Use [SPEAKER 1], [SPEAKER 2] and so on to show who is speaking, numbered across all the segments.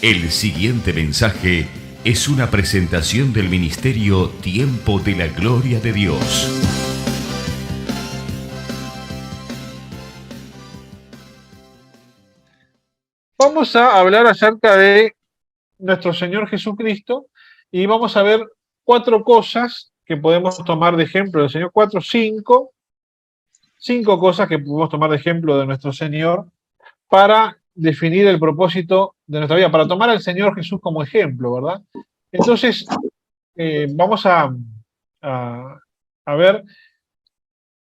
[SPEAKER 1] El siguiente mensaje es una presentación del ministerio Tiempo de la Gloria de Dios.
[SPEAKER 2] Vamos a hablar acerca de nuestro Señor Jesucristo y vamos a ver 4 cosas que podemos tomar de ejemplo del Señor, 5 cosas que podemos tomar de ejemplo de nuestro Señor para definir el propósito de nuestra vida, para tomar al Señor Jesús como ejemplo, ¿verdad? Entonces, vamos a ver,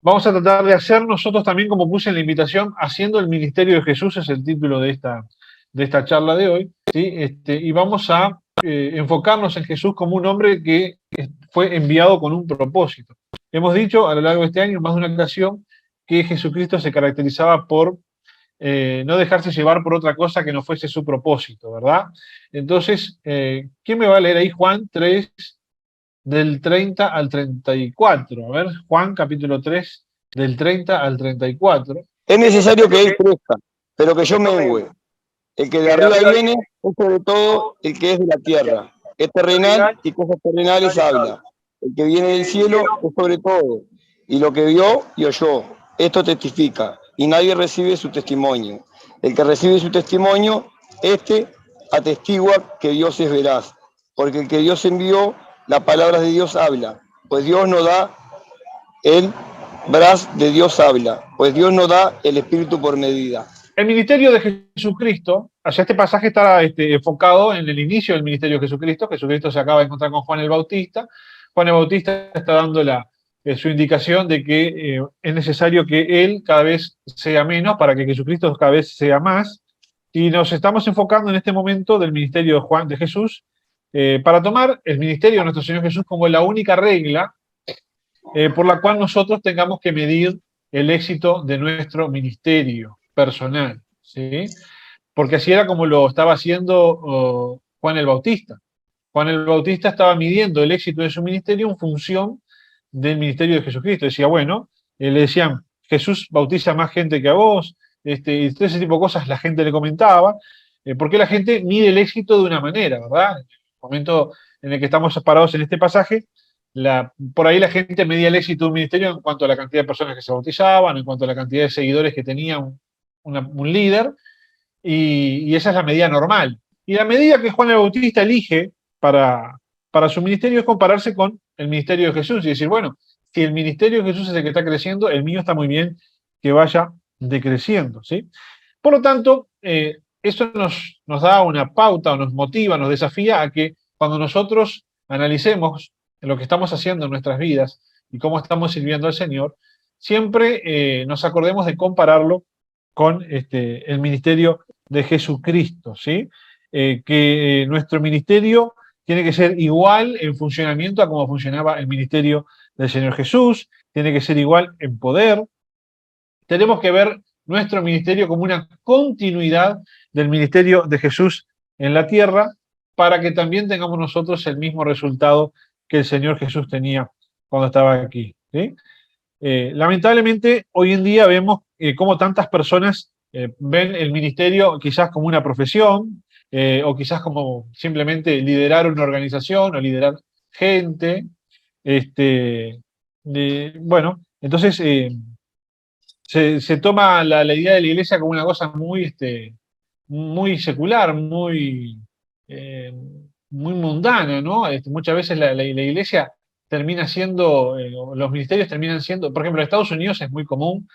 [SPEAKER 2] vamos a tratar de hacer nosotros también, como puse en la invitación, haciendo el ministerio de Jesús, es el título de esta charla de hoy, ¿sí? Y vamos a enfocarnos en Jesús como un hombre que fue enviado con un propósito. Hemos dicho a lo largo de este año, en más de una ocasión, que Jesucristo se caracterizaba por no dejarse llevar por otra cosa que no fuese su propósito, ¿verdad? Entonces, ¿quién me va a leer ahí? Juan 3, del 30 al 34. A ver, Juan capítulo 3, del 30 al 34.
[SPEAKER 3] Es necesario que Él crezca, pero que yo mengüe. El que de arriba viene es sobre todo el que es de la tierra. Es terrenal y cosas terrenales habla. El que viene del cielo es sobre todo. Y lo que vio y oyó, esto testifica. Y nadie recibe su testimonio. El que recibe su testimonio, este atestigua que Dios es veraz. Porque el que Dios envió, las palabras de Dios habla. Pues Dios no da el brazo de Dios habla. Pues Dios no da el espíritu por medida.
[SPEAKER 2] El ministerio de Jesucristo, allá este pasaje está enfocado en el inicio del ministerio de Jesucristo. Jesucristo se acaba de encontrar con Juan el Bautista. Juan el Bautista está dando su indicación de que es necesario que él cada vez sea menos para que Jesucristo cada vez sea más. Y nos estamos enfocando en este momento del ministerio de Jesús para tomar el ministerio de nuestro Señor Jesús como la única regla por la cual nosotros tengamos que medir el éxito de nuestro ministerio personal, ¿sí? Porque así era como lo estaba haciendo Juan el Bautista. Juan el Bautista estaba midiendo el éxito de su ministerio en función del ministerio de Jesucristo. Decía, bueno, le decían, Jesús bautiza más gente que a vos, y todo ese tipo de cosas la gente le comentaba, porque la gente mide el éxito de una manera, ¿verdad? En el momento en el que estamos parados en este pasaje, por ahí la gente medía el éxito de un ministerio en cuanto a la cantidad de personas que se bautizaban, en cuanto a la cantidad de seguidores que tenía un líder, y esa es la medida normal. Y la medida que Juan el Bautista elige para su ministerio es compararse con el ministerio de Jesús y decir, bueno, si el ministerio de Jesús es el que está creciendo, el mío está muy bien que vaya decreciendo, ¿sí? Por lo tanto, eso nos da una pauta o nos motiva, nos desafía a que cuando nosotros analicemos lo que estamos haciendo en nuestras vidas y cómo estamos sirviendo al Señor, siempre nos acordemos de compararlo con el ministerio de Jesucristo, ¿sí? Que nuestro ministerio tiene que ser igual en funcionamiento a como funcionaba el ministerio del Señor Jesús, tiene que ser igual en poder. Tenemos que ver nuestro ministerio como una continuidad del ministerio de Jesús en la tierra, para que también tengamos nosotros el mismo resultado que el Señor Jesús tenía cuando estaba aquí, ¿sí? Lamentablemente, hoy en día vemos cómo tantas personas ven el ministerio quizás como una profesión, o quizás como simplemente liderar una organización o liderar gente. Bueno, entonces se toma la idea de la iglesia como una cosa muy secular, eh, muy mundana, ¿no? Muchas veces la iglesia termina siendo, los ministerios terminan siendo, por ejemplo, en Estados Unidos es muy común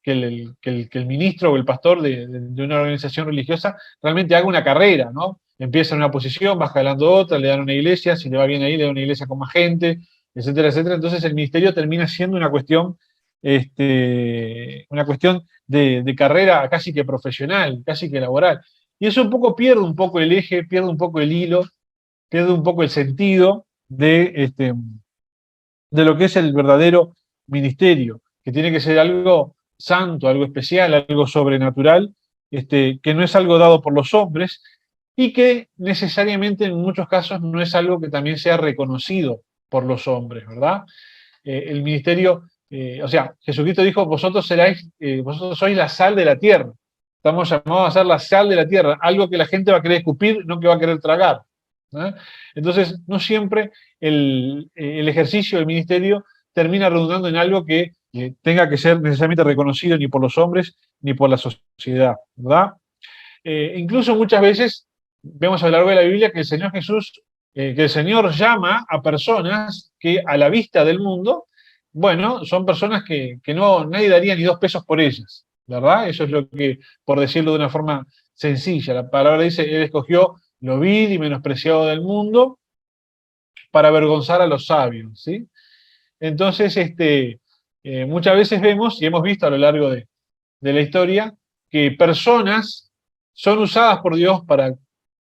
[SPEAKER 2] que el ministro o el pastor de una organización religiosa realmente haga una carrera, ¿no? Empieza en una posición, va escalando otra, le dan una iglesia, si le va bien ahí, le dan una iglesia con más gente, etcétera, etcétera. Entonces el ministerio termina siendo una cuestión de carrera casi que profesional, casi que laboral. Y eso un poco pierde un poco el eje, pierde un poco el hilo, pierde un poco el sentido de lo que es el verdadero ministerio, que tiene que ser algo santo, algo especial, algo sobrenatural, que no es algo dado por los hombres y que necesariamente en muchos casos no es algo que también sea reconocido por los hombres, ¿verdad? El ministerio, o sea, Jesucristo dijo, vosotros sois la sal de la tierra. Estamos llamados a ser la sal de la tierra, algo que la gente va a querer escupir, no que va a querer tragar. ¿Eh? Entonces, no siempre el ejercicio del ministerio termina redundando en algo que tenga que ser necesariamente reconocido ni por los hombres ni por la sociedad, ¿verdad? Incluso muchas veces vemos a lo largo de la Biblia que el Señor Jesús, que el Señor llama a personas que a la vista del mundo, bueno, son personas que no, nadie daría ni 2 pesos por ellas, ¿verdad? Eso es lo que, por decirlo de una forma sencilla, la palabra dice, Él escogió lo vil y menospreciado del mundo para avergonzar a los sabios, ¿sí? Entonces, muchas veces vemos, y hemos visto a lo largo de la historia, que personas son usadas por Dios para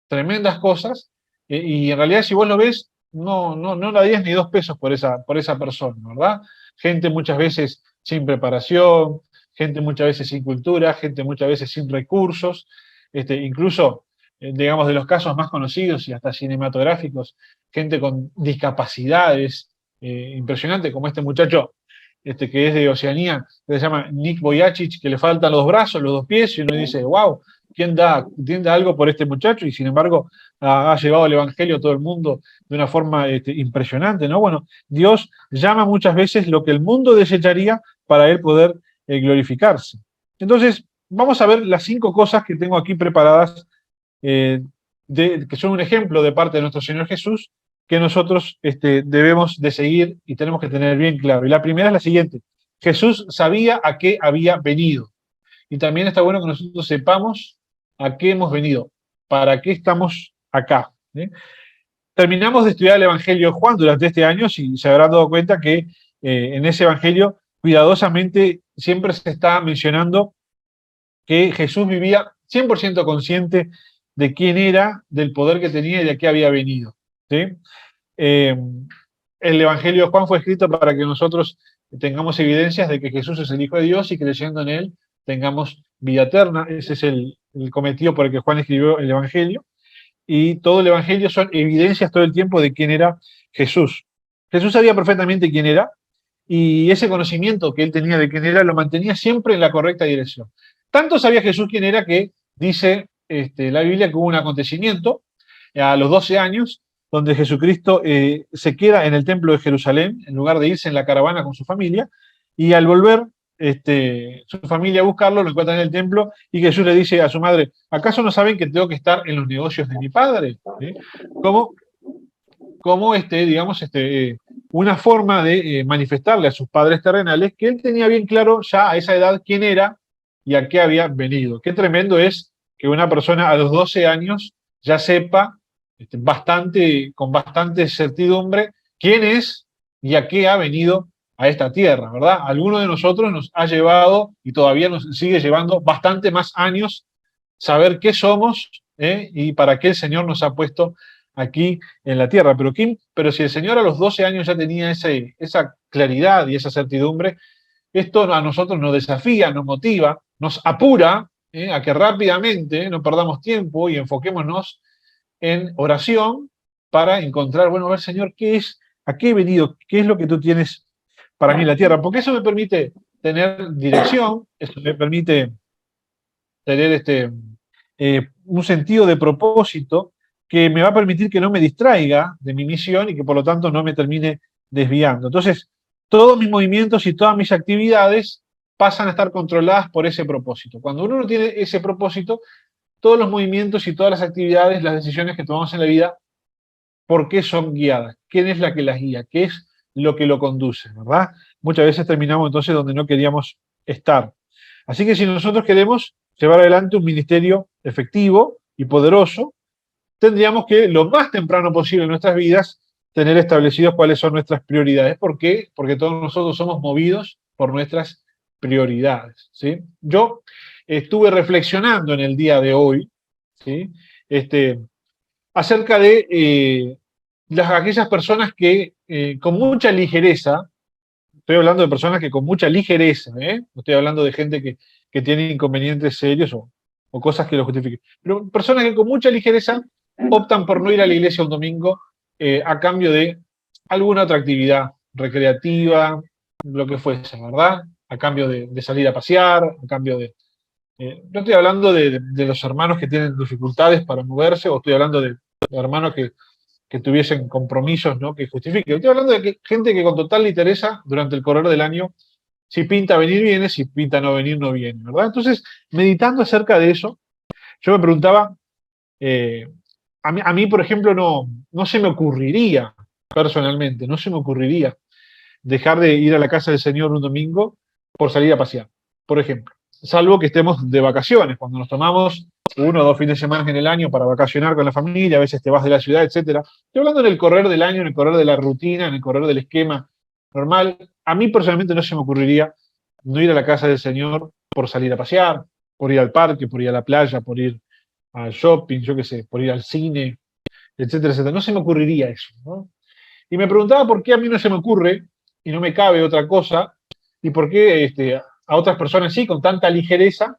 [SPEAKER 2] tremendas cosas, y en realidad si vos lo ves, no darías ni 2 pesos por esa persona, ¿verdad? Gente muchas veces sin preparación, gente muchas veces sin cultura, gente muchas veces sin recursos, incluso, digamos, de los casos más conocidos y hasta cinematográficos, gente con discapacidades impresionantes, como este muchacho que es de Oceanía, que se llama Nick Vujicic, que le faltan los brazos, los 2 pies, y uno dice, wow, ¿quién da algo por este muchacho? Y sin embargo, ha llevado el Evangelio a todo el mundo de una forma impresionante, ¿no? Bueno, Dios llama muchas veces lo que el mundo desecharía para él poder glorificarse. Entonces, vamos a ver las 5 cosas que tengo aquí preparadas, que son un ejemplo de parte de nuestro Señor Jesús, que nosotros debemos de seguir y tenemos que tener bien claro. Y la primera es la siguiente: Jesús sabía a qué había venido. Y también está bueno que nosotros sepamos a qué hemos venido, para qué estamos acá. Terminamos de estudiar el Evangelio de Juan durante este año y se habrán dado cuenta que en ese Evangelio cuidadosamente siempre se está mencionando que Jesús vivía 100% consciente de quién era, del poder que tenía y de qué había venido, ¿sí? El Evangelio de Juan fue escrito para que nosotros tengamos evidencias de que Jesús es el Hijo de Dios y creyendo en Él tengamos vida eterna. Ese es el cometido por el que Juan escribió el Evangelio. Y todo el Evangelio son evidencias todo el tiempo de quién era Jesús. Jesús sabía perfectamente quién era y ese conocimiento que él tenía de quién era lo mantenía siempre en la correcta dirección. Tanto sabía Jesús quién era que dice la Biblia que hubo un acontecimiento a los 12 años donde Jesucristo se queda en el templo de Jerusalén en lugar de irse en la caravana con su familia, y al volver su familia a buscarlo, lo encuentran en el templo, y Jesús le dice a su madre, ¿acaso no saben que tengo que estar en los negocios de mi padre? ¿Sí? Como digamos, una forma de manifestarle a sus padres terrenales que él tenía bien claro ya a esa edad quién era y a qué había venido. Qué tremendo es que una persona a los 12 años ya sepa con bastante certidumbre quién es y a qué ha venido a esta tierra, ¿verdad? Alguno de nosotros nos ha llevado y todavía nos sigue llevando bastante más años saber qué somos y para qué el Señor nos ha puesto aquí en la tierra. Pero si el Señor a los 12 años ya tenía esa claridad y esa certidumbre, esto a nosotros nos desafía, nos motiva, nos apura a que rápidamente no perdamos tiempo y enfoquémonos en oración para encontrar, bueno, a ver, Señor, ¿qué es? ¿A qué he venido? ¿Qué es lo que tú tienes para mí en la tierra? Porque eso me permite tener dirección, eso me permite tener un sentido de propósito que me va a permitir que no me distraiga de mi misión y que por lo tanto no me termine desviando. Entonces, todos mis movimientos y todas mis actividades pasan a estar controladas por ese propósito. Cuando uno no tiene ese propósito, todos los movimientos y todas las actividades, las decisiones que tomamos en la vida, ¿por qué son guiadas? ¿Quién es la que las guía? ¿Qué es lo que lo conduce? ¿Verdad? Muchas veces terminamos entonces donde no queríamos estar. Así que si nosotros queremos llevar adelante un ministerio efectivo y poderoso, tendríamos que, lo más temprano posible en nuestras vidas, tener establecidos cuáles son nuestras prioridades. ¿Por qué? Porque todos nosotros somos movidos por nuestras prioridades, ¿sí? Yo estuve reflexionando en el día de hoy, ¿sí? Acerca de aquellas personas que con mucha ligereza, estoy hablando de personas que con mucha ligereza, no estoy hablando de gente que tiene inconvenientes serios o cosas que lo justifiquen, pero personas que con mucha ligereza optan por no ir a la iglesia un domingo a cambio de alguna otra actividad recreativa, lo que fuese, ¿verdad? A cambio de salir a pasear, a cambio No estoy hablando de los hermanos que tienen dificultades para moverse, o estoy hablando de hermanos que tuviesen compromisos, ¿no?, que justifiquen. Estoy hablando de gente que con total interesa durante el correr del año, si pinta venir, viene, si pinta no venir, no viene, ¿verdad? Entonces, meditando acerca de eso, yo me preguntaba, eh, a mí, por ejemplo, no se me ocurriría, personalmente, no se me ocurriría dejar de ir a la casa del Señor un domingo por salir a pasear, por ejemplo. Salvo que estemos de vacaciones, cuando nos tomamos 1 o 2 fines de semana en el año para vacacionar con la familia, a veces te vas de la ciudad, etcétera. Estoy hablando en el correr del año, en el correr de la rutina, en el correr del esquema normal. A mí personalmente no se me ocurriría no ir a la casa del Señor por salir a pasear, por ir al parque, por ir a la playa, por ir al shopping, yo qué sé, por ir al cine, etcétera, etcétera. No se me ocurriría eso, ¿no? Y me preguntaba por qué a mí no se me ocurre y no me cabe otra cosa, y por qué a otras personas sí, con tanta ligereza,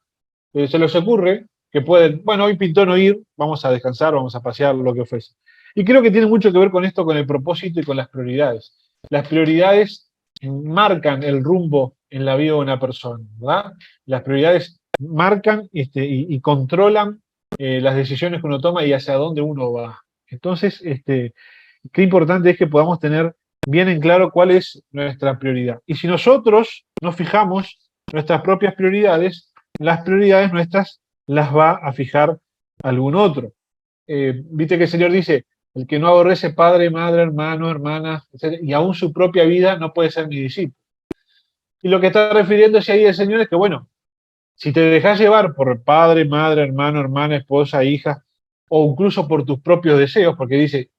[SPEAKER 2] se les ocurre que pueden, bueno, hoy pintó no ir, vamos a descansar, vamos a pasear, lo que fuese. Y creo que tiene mucho que ver con esto, con el propósito y con las prioridades. Las prioridades marcan el rumbo en la vida de una persona, ¿verdad? Las prioridades marcan y controlan las decisiones que uno toma y hacia dónde uno va. Entonces, qué importante es que podamos tener bien en claro cuál es nuestra prioridad. Y si nosotros nos fijamos nuestras propias prioridades, las prioridades nuestras las va a fijar algún otro. Viste que el Señor dice, el que no aborrece padre, madre, hermano, hermana, etc., y aún su propia vida, no puede ser mi discípulo. Y lo que está refiriéndose ahí el Señor es que, bueno, si te dejas llevar por padre, madre, hermano, hermana, esposa, hija, o incluso por tus propios deseos, porque dice,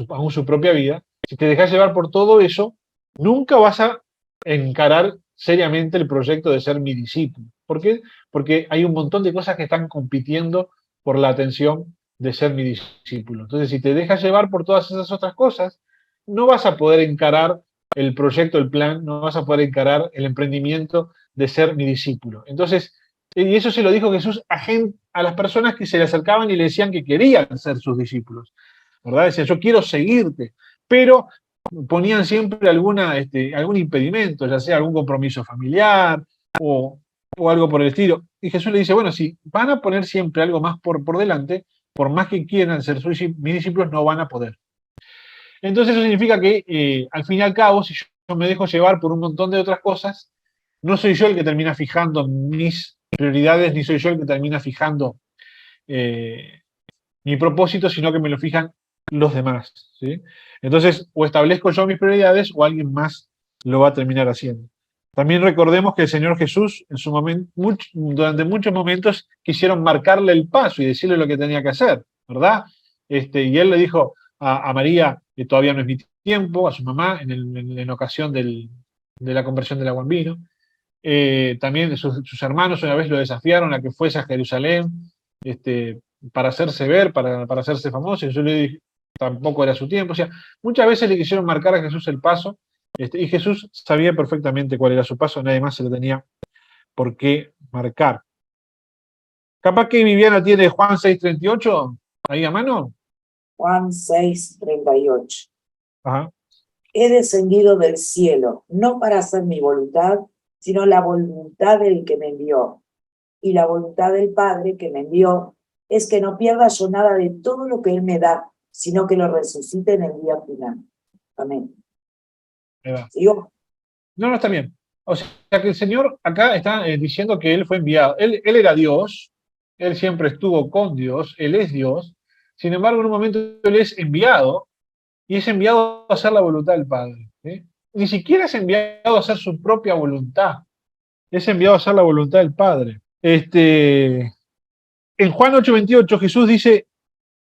[SPEAKER 2] aún su propia vida, si te dejas llevar por todo eso, nunca vas a encarar seriamente el proyecto de ser mi discípulo. ¿Por qué? Porque hay un montón de cosas que están compitiendo por la atención de ser mi discípulo. Entonces, si te dejas llevar por todas esas otras cosas, no vas a poder encarar el proyecto, el plan, no vas a poder encarar el emprendimiento de ser mi discípulo. Entonces, y eso se lo dijo Jesús a las personas que se le acercaban y le decían que querían ser sus discípulos, ¿verdad? Decían, yo quiero seguirte, pero ponían siempre algún impedimento, ya sea algún compromiso familiar o algo por el estilo. Y Jesús le dice, bueno, si van a poner siempre algo más por delante, por más que quieran ser mis discípulos, no van a poder. Entonces eso significa que, al fin y al cabo, si yo me dejo llevar por un montón de otras cosas, no soy yo el que termina fijando mis prioridades, ni soy yo el que termina fijando mi propósito, sino que me lo fijan los demás, ¿sí? Entonces, o establezco yo mis prioridades o alguien más lo va a terminar haciendo. También recordemos que el Señor Jesús, en su momento, durante muchos momentos, quisieron marcarle el paso y decirle lo que tenía que hacer, ¿verdad? Y él le dijo a María que todavía no es mi tiempo, a su mamá, en ocasión de la conversión del agua en vino. También sus hermanos una vez lo desafiaron a que fuese a Jerusalén para hacerse ver, para hacerse famoso, y yo le dije, tampoco era su tiempo. O sea, muchas veces le quisieron marcar a Jesús el paso, y Jesús sabía perfectamente cuál era su paso, nadie más se lo tenía por qué marcar. Capaz que Viviana tiene Juan 6:38 ahí a mano.
[SPEAKER 4] Juan 6:38.
[SPEAKER 2] Ajá.
[SPEAKER 4] He descendido del cielo, no para hacer mi voluntad, sino la voluntad del que me envió. Y la voluntad del Padre que me envió es que no pierda yo nada de todo lo que Él me da, sino que lo resucite en el día final. Amén.
[SPEAKER 2] ¿Sigo? No, está bien. O sea que el Señor acá está diciendo que Él fue enviado. Él era Dios, Él siempre estuvo con Dios, Él es Dios. Sin embargo, en un momento Él es enviado, y es enviado a hacer la voluntad del Padre, ¿sí? Ni siquiera es enviado a hacer su propia voluntad, es enviado a hacer la voluntad del Padre. En Juan 8:28 Jesús dice,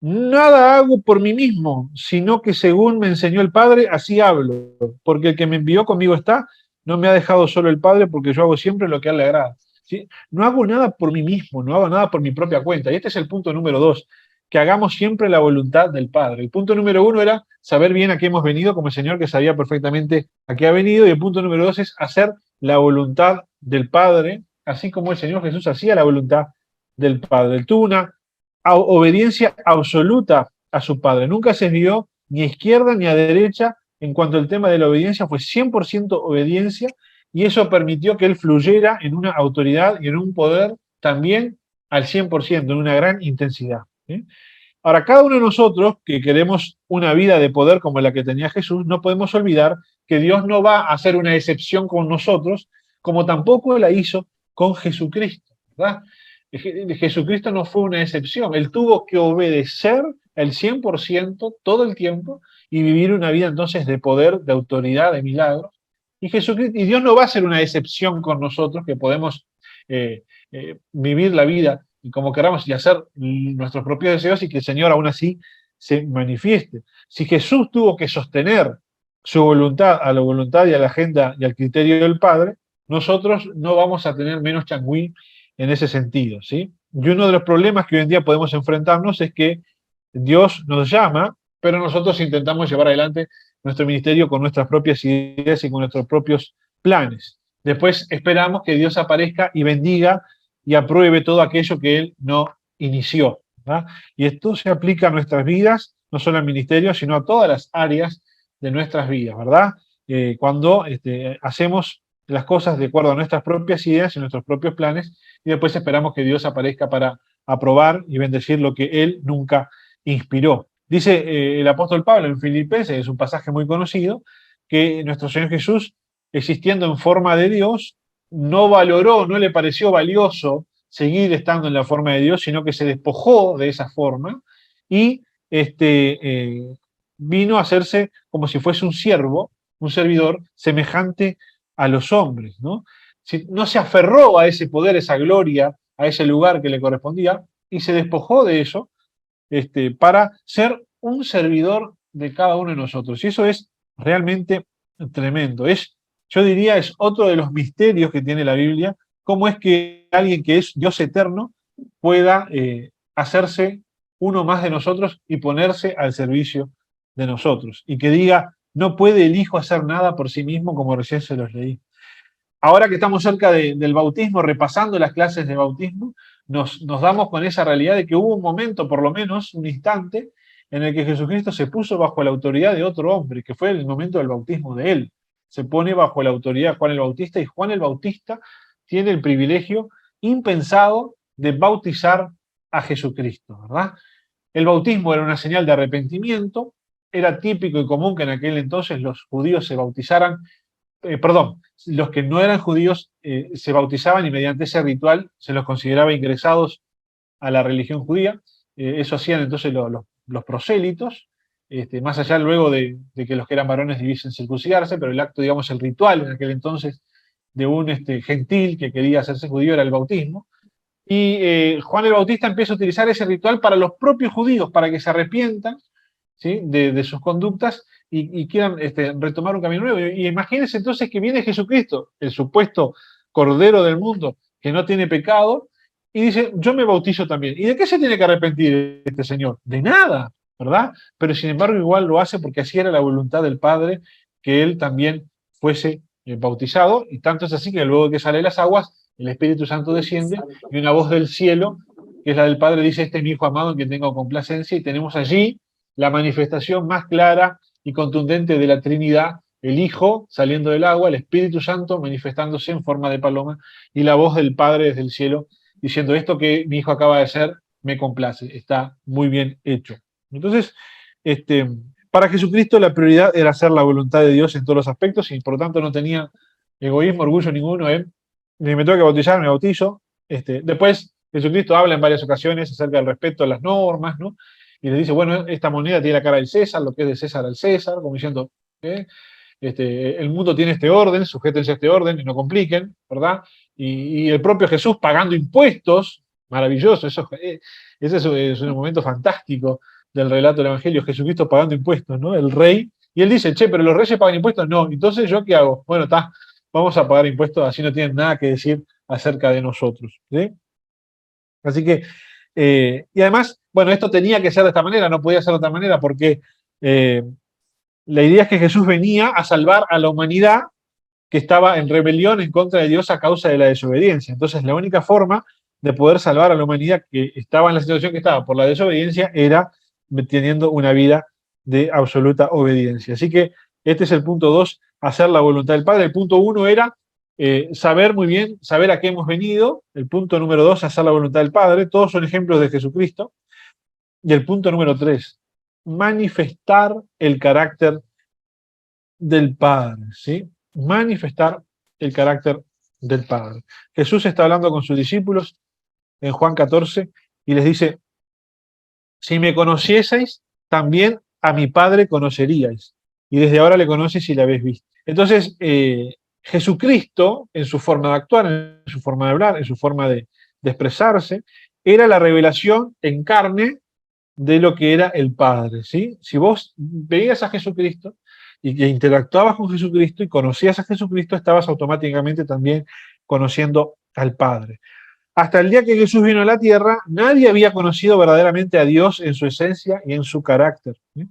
[SPEAKER 2] nada hago por mí mismo, sino que según me enseñó el Padre, así hablo, porque el que me envió conmigo está, no me ha dejado solo el Padre, porque yo hago siempre lo que a él le agrada, ¿sí? No hago nada por mí mismo, no hago nada por mi propia cuenta, y este es el punto número 2, que hagamos siempre la voluntad del Padre. El punto número 1 era saber bien a qué hemos venido, como el Señor que sabía perfectamente a qué ha venido, y el punto número 2 es hacer la voluntad del Padre, así como el Señor Jesús hacía la voluntad del Padre. Él tuvo una obediencia absoluta a su Padre, nunca se desvió ni a izquierda ni a derecha en cuanto al tema de la obediencia, fue 100% obediencia, y eso permitió que él fluyera en una autoridad y en un poder también al 100%, en una gran intensidad. ¿Sí? Ahora, cada uno de nosotros que queremos una vida de poder como la que tenía Jesús, no podemos olvidar que Dios no va a hacer una excepción con nosotros, como tampoco la hizo con Jesucristo, ¿verdad? Jesucristo no fue una excepción, Él tuvo que obedecer el 100% todo el tiempo y vivir una vida entonces de poder, de autoridad, de milagros. Y Dios no va a ser una excepción con nosotros que podemos vivir la vida y como queramos y hacer nuestros propios deseos y que el Señor aún así se manifieste. Si Jesús tuvo que sostener su voluntad a la voluntad y a la agenda y al criterio del Padre, nosotros no vamos a tener menos changüí en ese sentido, ¿sí? Y uno de los problemas que hoy en día podemos enfrentarnos es que Dios nos llama, pero nosotros intentamos llevar adelante nuestro ministerio con nuestras propias ideas y con nuestros propios planes. Después esperamos que Dios aparezca y bendiga y apruebe todo aquello que Él no inició, ¿verdad? Y esto se aplica a nuestras vidas, no solo al ministerio, sino a todas las áreas de nuestras vidas, ¿verdad? Cuando hacemos las cosas de acuerdo a nuestras propias ideas y nuestros propios planes, y después esperamos que Dios aparezca para aprobar y bendecir lo que Él nunca inspiró. Dice el apóstol Pablo en Filipenses, es un pasaje muy conocido, que nuestro Señor Jesús, existiendo en forma de Dios, no valoró, no le pareció valioso seguir estando en la forma de Dios, sino que se despojó de esa forma y vino a hacerse como si fuese un siervo, un servidor, semejante a los hombres, ¿no? No se aferró a ese poder, esa gloria, a ese lugar que le correspondía, y se despojó de eso para ser un servidor de cada uno de nosotros. Y eso es realmente tremendo. Yo diría, es otro de los misterios que tiene la Biblia, cómo es que alguien que es Dios eterno pueda hacerse uno más de nosotros y ponerse al servicio de nosotros. Y que diga, no puede el Hijo hacer nada por sí mismo, como recién se los leí. Ahora que estamos cerca del bautismo, repasando las clases de bautismo, nos damos con esa realidad de que hubo un momento, por lo menos, un instante, en el que Jesucristo se puso bajo la autoridad de otro hombre, que fue el momento del bautismo de él. Se pone bajo la autoridad de Juan el Bautista, y Juan el Bautista tiene el privilegio impensado de bautizar a Jesucristo, ¿verdad? El bautismo era una señal de arrepentimiento, era típico y común que en aquel entonces los judíos se bautizaran, los que no eran judíos se bautizaban y mediante ese ritual se los consideraba ingresados a la religión judía. Eso hacían entonces los prosélitos, más allá luego de que los que eran varones debiesen circuncidarse, pero el acto, digamos, el ritual en aquel entonces de un gentil que quería hacerse judío era el bautismo. Y Juan el Bautista empieza a utilizar ese ritual para los propios judíos, para que se arrepientan, ¿sí?, de sus conductas y quieran retomar un camino nuevo. Y imagínense entonces que viene Jesucristo, el supuesto Cordero del mundo, que no tiene pecado, y dice, yo me bautizo también. ¿Y de qué se tiene que arrepentir este señor? De nada, ¿verdad? Pero sin embargo igual lo hace porque así era la voluntad del Padre, que él también fuese bautizado, y tanto es así que luego de que sale de las aguas, el Espíritu Santo desciende, y una voz del cielo, que es la del Padre, dice, este es mi Hijo amado en quien tengo complacencia, y tenemos allí la manifestación más clara y contundente de la Trinidad, el Hijo saliendo del agua, el Espíritu Santo manifestándose en forma de paloma, y la voz del Padre desde el cielo, diciendo, esto que mi Hijo acaba de hacer, me complace, está muy bien hecho. Entonces, para Jesucristo la prioridad era hacer la voluntad de Dios en todos los aspectos, y por tanto no tenía egoísmo, orgullo ninguno. Él, si me tengo que bautizar, me bautizo. Después, Jesucristo habla en varias ocasiones acerca del respeto a las normas, ¿no? Y le dice, bueno, esta moneda tiene la cara del César, lo que es de César al César, como diciendo, el mundo tiene este orden, sujétense a este orden y no compliquen, ¿verdad? Y el propio Jesús pagando impuestos, maravilloso, ese es un momento fantástico del relato del Evangelio, Jesucristo pagando impuestos, ¿no? El rey, y él dice, che, pero los reyes pagan impuestos, no, entonces ¿yo qué hago? Bueno, vamos a pagar impuestos, así no tienen nada que decir acerca de nosotros, ¿sí? Así que, y además, bueno, esto tenía que ser de esta manera, no podía ser de otra manera, porque la idea es que Jesús venía a salvar a la humanidad que estaba en rebelión en contra de Dios a causa de la desobediencia. Entonces, la única forma de poder salvar a la humanidad que estaba en la situación que estaba por la desobediencia era teniendo una vida de absoluta obediencia. Así que este es el punto 2, hacer la voluntad del Padre. El punto 1 era saber muy bien, saber a qué hemos venido. El punto número 2, hacer la voluntad del Padre. Todos son ejemplos de Jesucristo. Y el punto número 3, manifestar el carácter del Padre, ¿sí? Manifestar el carácter del Padre. Jesús está hablando con sus discípulos en Juan 14 y les dice, si me conocieseis, también a mi Padre conoceríais. Y desde ahora le conoces y le habéis visto. Entonces, Jesucristo, en su forma de actuar, en su forma de hablar, en su forma de expresarse, era la revelación en carne de lo que era el Padre, ¿sí? Si vos veías a Jesucristo y que interactuabas con Jesucristo y conocías a Jesucristo, estabas automáticamente también conociendo al Padre. Hasta el día que Jesús vino a la tierra, nadie había conocido verdaderamente a Dios en su esencia y en su carácter, ¿sí?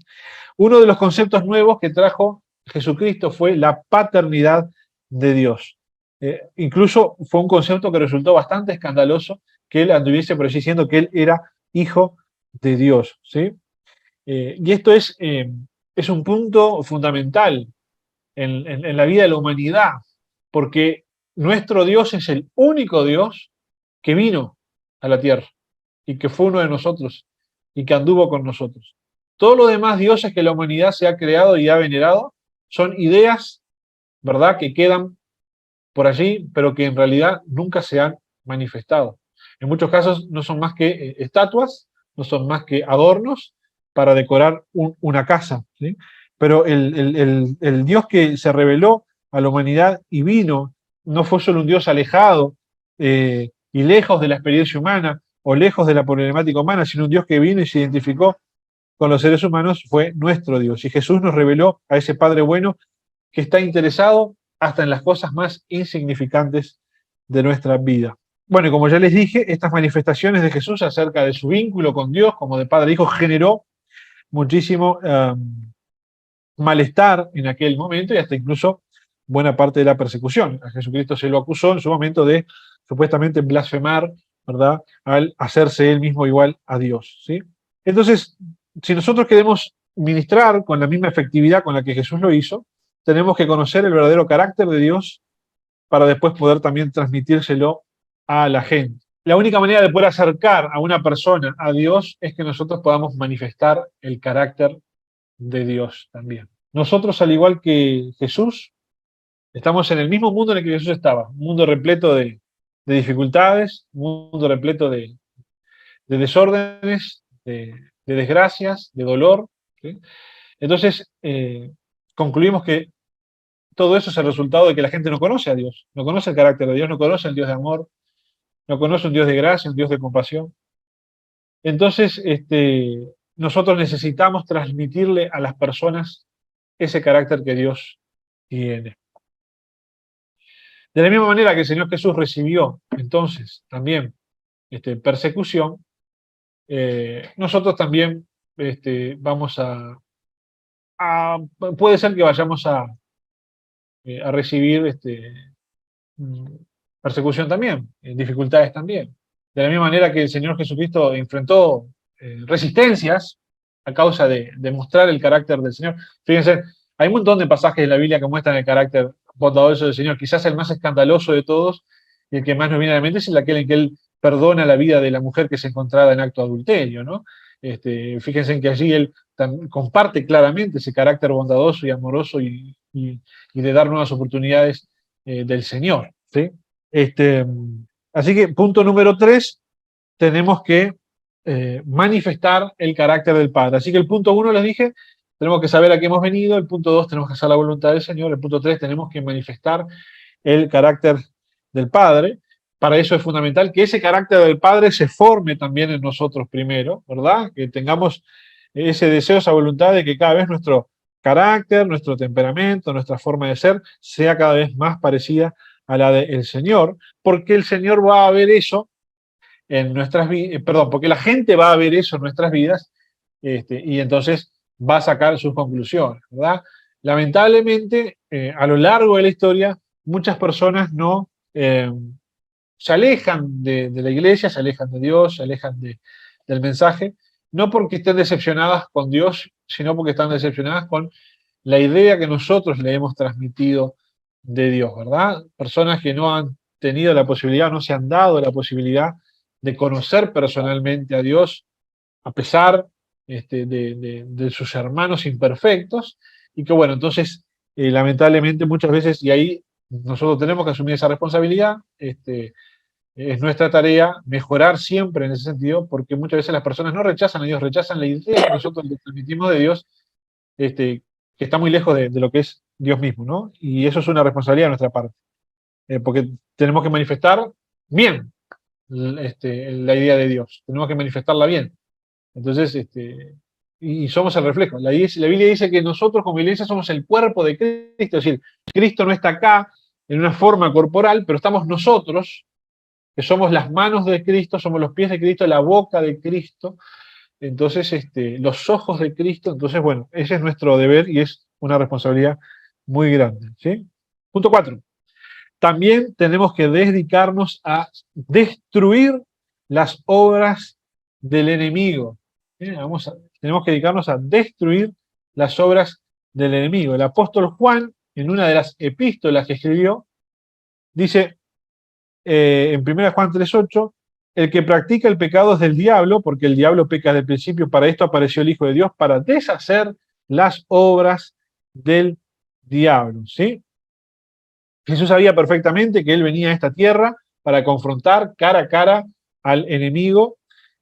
[SPEAKER 2] Uno de los conceptos nuevos que trajo Jesucristo fue la paternidad de Dios. Incluso fue un concepto que resultó bastante escandaloso que él anduviese por allí diciendo que él era hijo de Dios, ¿sí? Y esto es un punto fundamental en la vida de la humanidad, porque nuestro Dios es el único Dios que vino a la tierra y que fue uno de nosotros y que anduvo con nosotros. Todos los demás dioses que la humanidad se ha creado y ha venerado son ideas, ¿verdad?, que quedan por allí, pero que en realidad nunca se han manifestado. En muchos casos no son más que estatuas, no son más que adornos para decorar una casa, ¿sí? Pero el Dios que se reveló a la humanidad y vino no fue solo un Dios alejado y lejos de la experiencia humana o lejos de la problemática humana, sino un Dios que vino y se identificó con los seres humanos, fue nuestro Dios. Y Jesús nos reveló a ese Padre bueno que está interesado hasta en las cosas más insignificantes de nuestra vida. Bueno, y como ya les dije, estas manifestaciones de Jesús acerca de su vínculo con Dios, como de Padre e Hijo, generó muchísimo malestar en aquel momento y hasta incluso buena parte de la persecución. A Jesucristo se lo acusó en su momento de supuestamente blasfemar, ¿verdad?, al hacerse él mismo igual a Dios, ¿sí? Entonces, si nosotros queremos ministrar con la misma efectividad con la que Jesús lo hizo, tenemos que conocer el verdadero carácter de Dios para después poder también transmitírselo a la gente. La única manera de poder acercar a una persona a Dios es que nosotros podamos manifestar el carácter de Dios también. Nosotros, al igual que Jesús, estamos en el mismo mundo en el que Jesús estaba, un mundo repleto de dificultades, un mundo repleto de desórdenes, de desgracias, de dolor, ¿sí? Entonces, concluimos que todo eso es el resultado de que la gente no conoce a Dios, no conoce el carácter de Dios, no conoce el Dios de amor, no conoce un Dios de gracia, un Dios de compasión. Entonces, nosotros necesitamos transmitirle a las personas ese carácter que Dios tiene. De la misma manera que el Señor Jesús recibió, entonces, también persecución, nosotros también vamos puede ser que vayamos a recibir persecución también, dificultades también. De la misma manera que el Señor Jesucristo enfrentó resistencias a causa de mostrar el carácter del Señor. Fíjense, hay un montón de pasajes de la Biblia que muestran el carácter bondadoso del Señor. Quizás el más escandaloso de todos y el que más nos viene a la mente es aquel en que Él perdona la vida de la mujer que se encontraba en acto de adulterio, ¿no? Fíjense en que allí Él comparte claramente ese carácter bondadoso y amoroso y de dar nuevas oportunidades del Señor, ¿sí? Así que, punto número 3, tenemos que manifestar el carácter del Padre. Así que el punto 1, les dije, tenemos que saber a qué hemos venido. El punto 2, tenemos que hacer la voluntad del Señor. El punto 3, tenemos que manifestar el carácter del Padre. Para eso es fundamental que ese carácter del Padre se forme también en nosotros primero, ¿verdad? Que tengamos ese deseo, esa voluntad de que cada vez nuestro carácter, nuestro temperamento, nuestra forma de ser sea cada vez más parecida a la del Señor, porque el Señor va a ver eso en nuestras vidas, porque la gente va a ver eso en nuestras vidas, y entonces va a sacar sus conclusiones, ¿verdad? Lamentablemente, a lo largo de la historia, muchas personas no se alejan de la iglesia, se alejan de Dios, se alejan del mensaje, no porque estén decepcionadas con Dios, sino porque están decepcionadas con la idea que nosotros le hemos transmitido de Dios, ¿verdad? Personas que no han tenido la posibilidad, no se han dado la posibilidad de conocer personalmente a Dios, a pesar de sus hermanos imperfectos, y que bueno, entonces, lamentablemente muchas veces, y ahí nosotros tenemos que asumir esa responsabilidad, es nuestra tarea mejorar siempre en ese sentido, porque muchas veces las personas no rechazan a Dios, rechazan la idea que nosotros les transmitimos de Dios, que está muy lejos de lo que es Dios mismo, ¿no? Y eso es una responsabilidad de nuestra parte, porque tenemos que manifestar bien la idea de Dios, tenemos que manifestarla bien. Entonces, y somos el reflejo. La Biblia dice que nosotros como iglesia somos el cuerpo de Cristo, es decir, Cristo no está acá en una forma corporal, pero estamos nosotros, que somos las manos de Cristo, somos los pies de Cristo, la boca de Cristo, entonces los ojos de Cristo. Entonces, bueno, ese es nuestro deber y es una responsabilidad muy grande, ¿sí? Punto 4. También tenemos que dedicarnos a destruir las obras del enemigo. Tenemos que dedicarnos a destruir las obras del enemigo. El apóstol Juan, en una de las epístolas que escribió, dice en 1 Juan 3:8, el que practica el pecado es del diablo, porque el diablo peca desde el principio. Para esto apareció el Hijo de Dios, para deshacer las obras del diablo, ¿sí? Jesús sabía perfectamente que él venía a esta tierra para confrontar cara a cara al enemigo.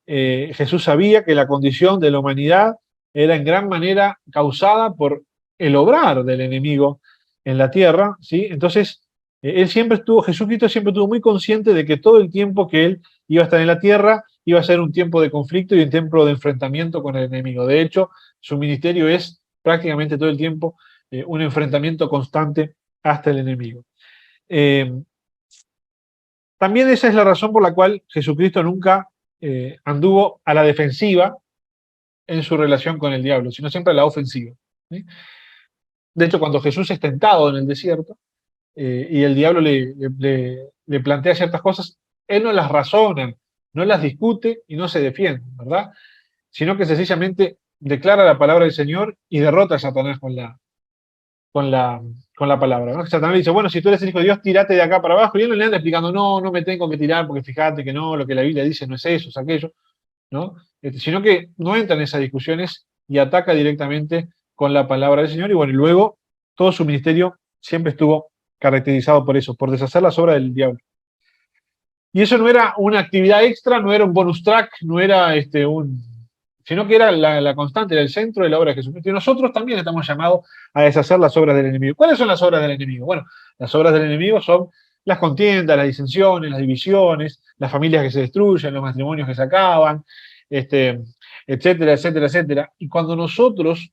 [SPEAKER 2] Jesús sabía que la condición de la humanidad era en gran manera causada por el obrar del enemigo en la tierra, ¿sí? Entonces, Jesucristo siempre estuvo muy consciente de que todo el tiempo que él iba a estar en la tierra iba a ser un tiempo de conflicto y un tiempo de enfrentamiento con el enemigo. De hecho, su ministerio es prácticamente todo el tiempo un enfrentamiento constante hasta el enemigo. También esa es la razón por la cual Jesucristo nunca anduvo a la defensiva en su relación con el diablo, sino siempre a la ofensiva, ¿sí? De hecho, cuando Jesús es tentado en el desierto y el diablo le plantea ciertas cosas, él no las razona, no las discute y no se defiende, ¿verdad? Sino que sencillamente declara la palabra del Señor y derrota a Satanás con la palabra, ¿no? Satanás dice, bueno, si tú eres el Hijo de Dios, tírate de acá para abajo. Y él no le anda explicando, no me tengo que tirar, porque fíjate que no, lo que la Biblia dice no es eso, es aquello, ¿no? Sino que no entra en esas discusiones y ataca directamente con la palabra del Señor. Y bueno, y luego todo su ministerio siempre estuvo caracterizado por eso, por deshacer las obras del diablo. Y eso no era una actividad extra, no era un bonus track, no era sino que era la constante, era el centro de la obra de Jesucristo. Y nosotros también estamos llamados a deshacer las obras del enemigo. ¿Cuáles son las obras del enemigo? Bueno, las obras del enemigo son las contiendas, las disensiones, las divisiones, las familias que se destruyen, los matrimonios que se acaban, etcétera, etcétera, etcétera. Y cuando nosotros,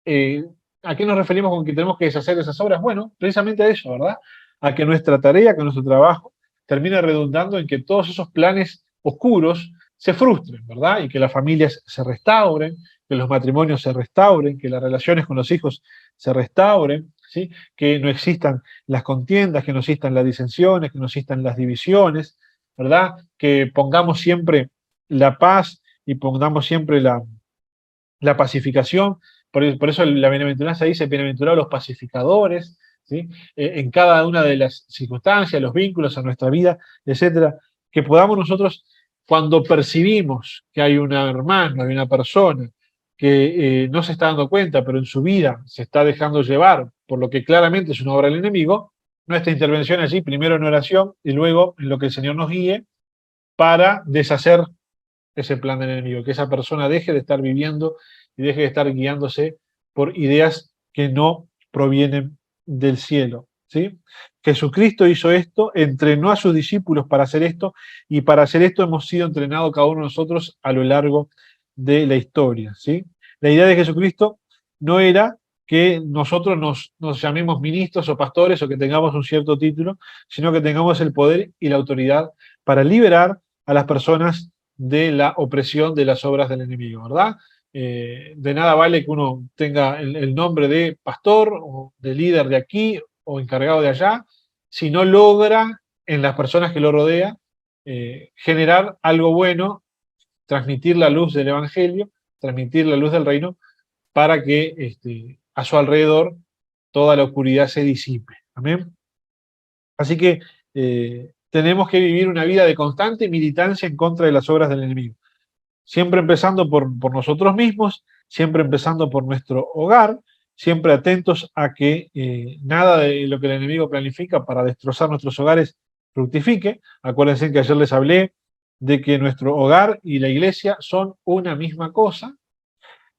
[SPEAKER 2] ¿a qué nos referimos con que tenemos que deshacer esas obras? Bueno, precisamente a eso, ¿verdad? A que nuestra tarea, que nuestro trabajo, termina redundando en que todos esos planes oscuros se frustren, ¿verdad? Y que las familias se restauren, que los matrimonios se restauren, que las relaciones con los hijos se restauren, ¿sí? Que no existan las contiendas, que no existan las disensiones, que no existan las divisiones, ¿verdad? Que pongamos siempre la paz y pongamos siempre la pacificación. Por eso la bienaventuranza dice, bienaventurados los pacificadores, ¿sí? En cada una de las circunstancias, los vínculos a nuestra vida, etcétera, que podamos nosotros, cuando percibimos que hay un hermano, hay una persona que no se está dando cuenta, pero en su vida se está dejando llevar por lo que claramente es una obra del enemigo, nuestra intervención allí, primero en oración y luego en lo que el Señor nos guíe para deshacer ese plan del enemigo, que esa persona deje de estar viviendo y deje de estar guiándose por ideas que no provienen del cielo, ¿sí? Jesucristo hizo esto, entrenó a sus discípulos para hacer esto, y para hacer esto hemos sido entrenados cada uno de nosotros a lo largo de la historia, ¿sí? La idea de Jesucristo no era que nosotros nos llamemos ministros o pastores o que tengamos un cierto título, sino que tengamos el poder y la autoridad para liberar a las personas de la opresión de las obras del enemigo, ¿verdad? De nada vale que uno tenga el nombre de pastor o de líder de aquí o encargado de allá, si no logra en las personas que lo rodean generar algo bueno, transmitir la luz del Evangelio, transmitir la luz del reino, para que a su alrededor toda la oscuridad se disipe. Amén. Así que tenemos que vivir una vida de constante militancia en contra de las obras del enemigo. Siempre empezando por nosotros mismos, siempre empezando por nuestro hogar, siempre atentos a que nada de lo que el enemigo planifica para destrozar nuestros hogares fructifique. Acuérdense que ayer les hablé de que nuestro hogar y la iglesia son una misma cosa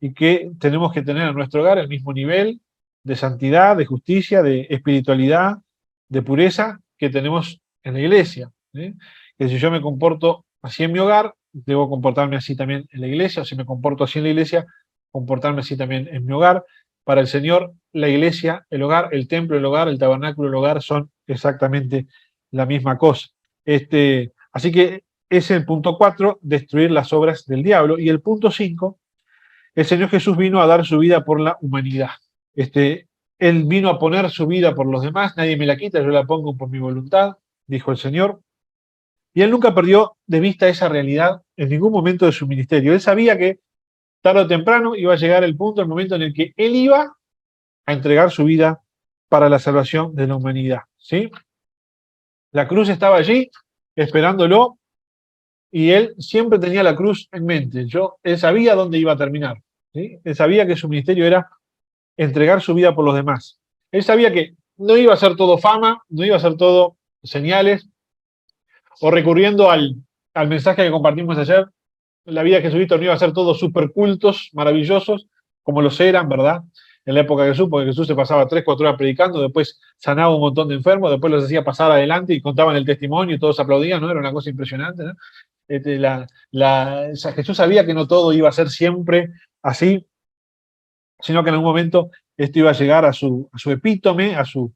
[SPEAKER 2] y que tenemos que tener en nuestro hogar el mismo nivel de santidad, de justicia, de espiritualidad, de pureza que tenemos en la iglesia. Que si yo me comporto así en mi hogar, debo comportarme así también en la iglesia, o si me comporto así en la iglesia, comportarme así también en mi hogar. Para el Señor, la iglesia, el hogar, el templo, el hogar, el tabernáculo, el hogar son exactamente la misma cosa. Así que es el punto 4, destruir las obras del diablo. Y el punto 5, el Señor Jesús vino a dar su vida por la humanidad. Él vino a poner su vida por los demás, nadie me la quita, yo la pongo por mi voluntad, dijo el Señor. Y él nunca perdió de vista esa realidad en ningún momento de su ministerio. Él sabía que tarde o temprano iba a llegar el punto, el momento en el que él iba a entregar su vida para la salvación de la humanidad. ¿Sí? La cruz estaba allí, esperándolo, y él siempre tenía la cruz en mente. Él sabía dónde iba a terminar. ¿Sí? Él sabía que su ministerio era entregar su vida por los demás. Él sabía que no iba a ser todo fama, no iba a ser todo señales, o recurriendo al mensaje que compartimos ayer, la vida de Jesucristo no iba a ser todos supercultos, maravillosos, como los eran, ¿verdad? En la época de Jesús, porque Jesús se pasaba 3, 4 horas predicando, después sanaba un montón de enfermos, después los hacía pasar adelante y contaban el testimonio y todos aplaudían, ¿no? Era una cosa impresionante, ¿no? Jesús sabía que no todo iba a ser siempre así, sino que en algún momento esto iba a llegar a su epítome, a su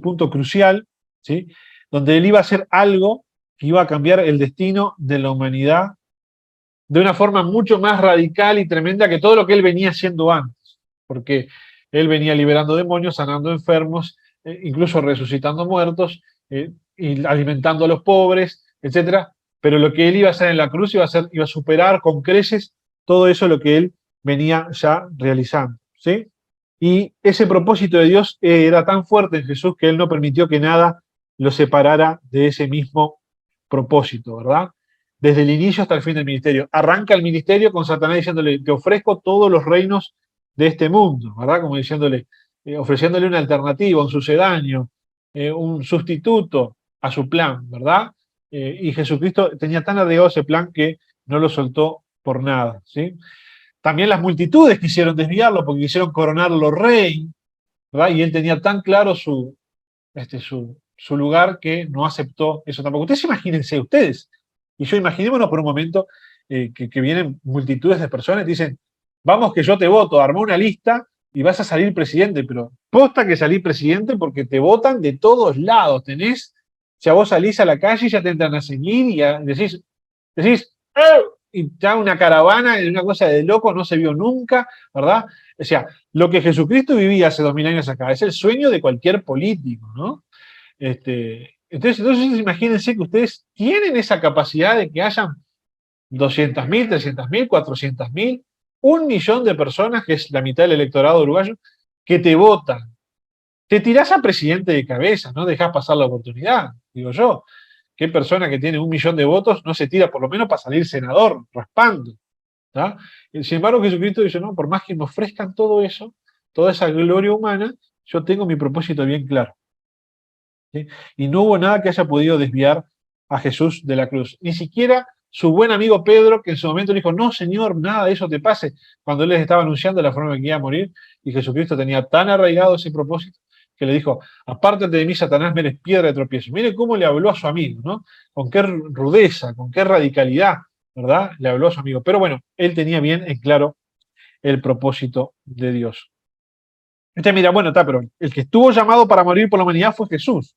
[SPEAKER 2] punto crucial, ¿sí? Donde él iba a hacer algo que iba a cambiar el destino de la humanidad de una forma mucho más radical y tremenda que todo lo que él venía haciendo antes, porque él venía liberando demonios, sanando enfermos, incluso resucitando muertos, y alimentando a los pobres, etcétera. Pero lo que él iba a hacer en la cruz iba a superar con creces todo eso lo que él venía ya realizando, ¿sí? Y ese propósito de Dios era tan fuerte en Jesús que él no permitió que nada lo separara de ese mismo propósito, ¿verdad? Desde el inicio hasta el fin del ministerio. Arranca el ministerio con Satanás diciéndole, te ofrezco todos los reinos de este mundo, ¿verdad? Como diciéndole, ofreciéndole una alternativa, un sucedáneo, un sustituto a su plan, ¿verdad? Y Jesucristo tenía tan arraigado ese plan que no lo soltó por nada, ¿sí? También las multitudes quisieron desviarlo porque quisieron coronarlo rey, ¿verdad? Y él tenía tan claro su lugar que no aceptó eso tampoco. Ustedes imagínense, ustedes, y yo imaginémonos por un momento que vienen multitudes de personas y dicen, vamos que yo te voto, armó una lista y vas a salir presidente, pero posta que salís presidente porque te votan de todos lados, si a vos salís a la calle ya te entran a seguir y decís y ya una caravana, una cosa de loco, no se vio nunca, ¿verdad? O sea, lo que Jesucristo vivía hace 2000 años acá es el sueño de cualquier político, ¿no? Entonces imagínense que ustedes tienen esa capacidad de que hayan 200.000, 300.000, 400.000, 1.000.000 de personas, que es la mitad del electorado uruguayo, que te votan. Te tirás a presidente de cabeza, no dejás pasar la oportunidad, digo yo. ¿Qué persona que tiene 1.000.000 de votos no se tira por lo menos para salir senador, raspando? ¿Tá? Sin embargo, Jesucristo dice, no, por más que me ofrezcan todo eso, toda esa gloria humana, yo tengo mi propósito bien claro. ¿Sí? Y no hubo nada que haya podido desviar a Jesús de la cruz. Ni siquiera su buen amigo Pedro, que en su momento le dijo, no, Señor, nada de eso te pase, cuando él les estaba anunciando la forma en que iba a morir, y Jesucristo tenía tan arraigado ese propósito, que le dijo, apártate de mí, Satanás, me eres piedra de tropiezo. Mire cómo le habló a su amigo, ¿no? Con qué rudeza, con qué radicalidad, ¿verdad? Le habló a su amigo. Pero bueno, él tenía bien en claro el propósito de Dios. Mira, bueno, pero el que estuvo llamado para morir por la humanidad fue Jesús.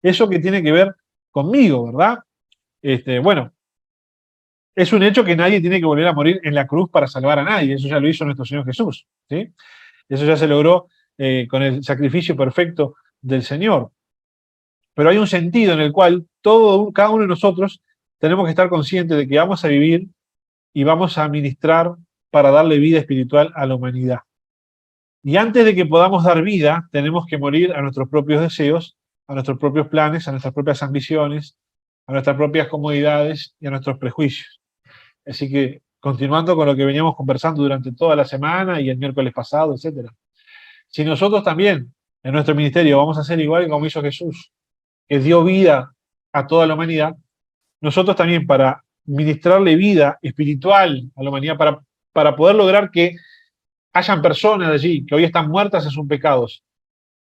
[SPEAKER 2] Eso que tiene que ver conmigo, ¿verdad? Bueno, es un hecho que nadie tiene que volver a morir en la cruz para salvar a nadie. Eso ya lo hizo nuestro Señor Jesús, ¿sí? Eso ya se logró con el sacrificio perfecto del Señor. Pero hay un sentido en el cual cada uno de nosotros tenemos que estar conscientes de que vamos a vivir y vamos a ministrar para darle vida espiritual a la humanidad. Y antes de que podamos dar vida, tenemos que morir a nuestros propios deseos, a nuestros propios planes, a nuestras propias ambiciones, a nuestras propias comodidades y a nuestros prejuicios. Así que, continuando con lo que veníamos conversando durante toda la semana y el miércoles pasado, etc. Si nosotros también, en nuestro ministerio, vamos a hacer igual como hizo Jesús, que dio vida a toda la humanidad, nosotros también, para ministrarle vida espiritual a la humanidad, para poder lograr que hayan personas allí que hoy están muertas en sus pecados,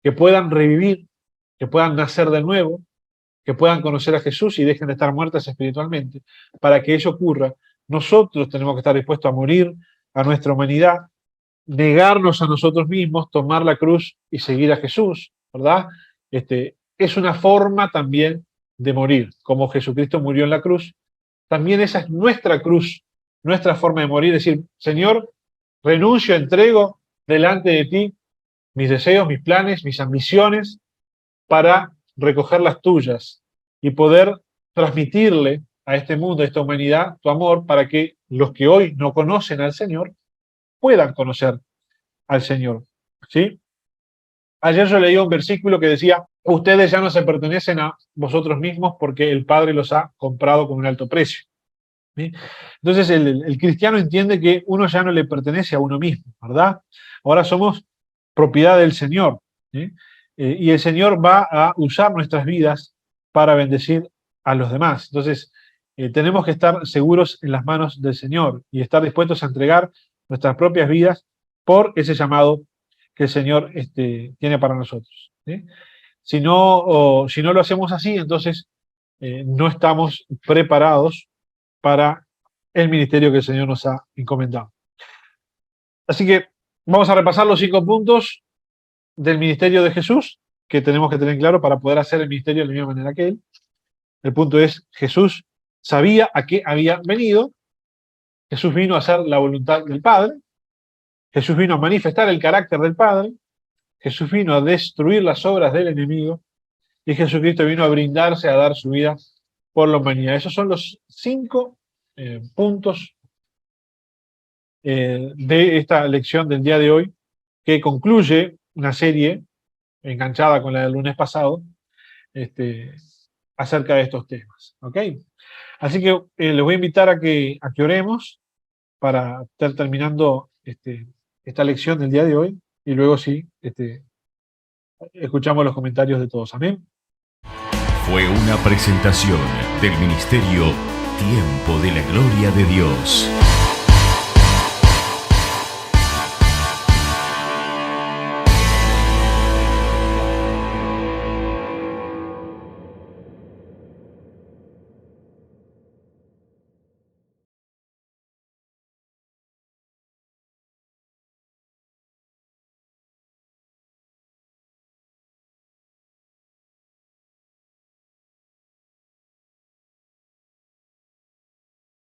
[SPEAKER 2] que puedan revivir, que puedan nacer de nuevo, que puedan conocer a Jesús y dejen de estar muertas espiritualmente. Para que eso ocurra, nosotros tenemos que estar dispuestos a morir a nuestra humanidad, negarnos a nosotros mismos, tomar la cruz y seguir a Jesús, ¿verdad? Es una forma también de morir, como Jesucristo murió en la cruz. También esa es nuestra cruz, nuestra forma de morir, es decir, Señor, renuncio, entrego delante de ti mis deseos, mis planes, mis ambiciones, para recoger las tuyas y poder transmitirle a este mundo, a esta humanidad, tu amor, para que los que hoy no conocen al Señor puedan conocer al Señor. ¿Sí? Ayer yo leí un versículo que decía, ustedes ya no se pertenecen a vosotros mismos porque el Padre los ha comprado con un alto precio. ¿Sí? Entonces el cristiano entiende que uno ya no le pertenece a uno mismo, ¿verdad? Ahora somos propiedad del Señor, ¿sí? Y el Señor va a usar nuestras vidas para bendecir a los demás. Entonces tenemos que estar seguros en las manos del Señor y estar dispuestos a entregar nuestras propias vidas por ese llamado que el Señor tiene para nosotros, ¿sí? Si no lo hacemos así, entonces no estamos preparados para el ministerio que el Señor nos ha encomendado. Así que vamos a repasar los 5 puntos del ministerio de Jesús que tenemos que tener claro para poder hacer el ministerio de la misma manera que Él. El punto es, Jesús sabía a qué había venido. Jesús vino a hacer la voluntad del Padre. Jesús vino a manifestar el carácter del Padre. Jesús vino a destruir las obras del enemigo. Y Jesucristo vino a brindarse, a dar su vida por la humanidad. Esos son los 5 puntos de esta lección del día de hoy, que concluye una serie enganchada con la del lunes pasado, acerca de estos temas. ¿Ok? Así que les voy a invitar a que oremos para estar terminando esta lección del día de hoy, y luego sí, escuchamos los comentarios de todos. Amén.
[SPEAKER 1] Fue una presentación del Ministerio Tiempo de la Gloria de Dios.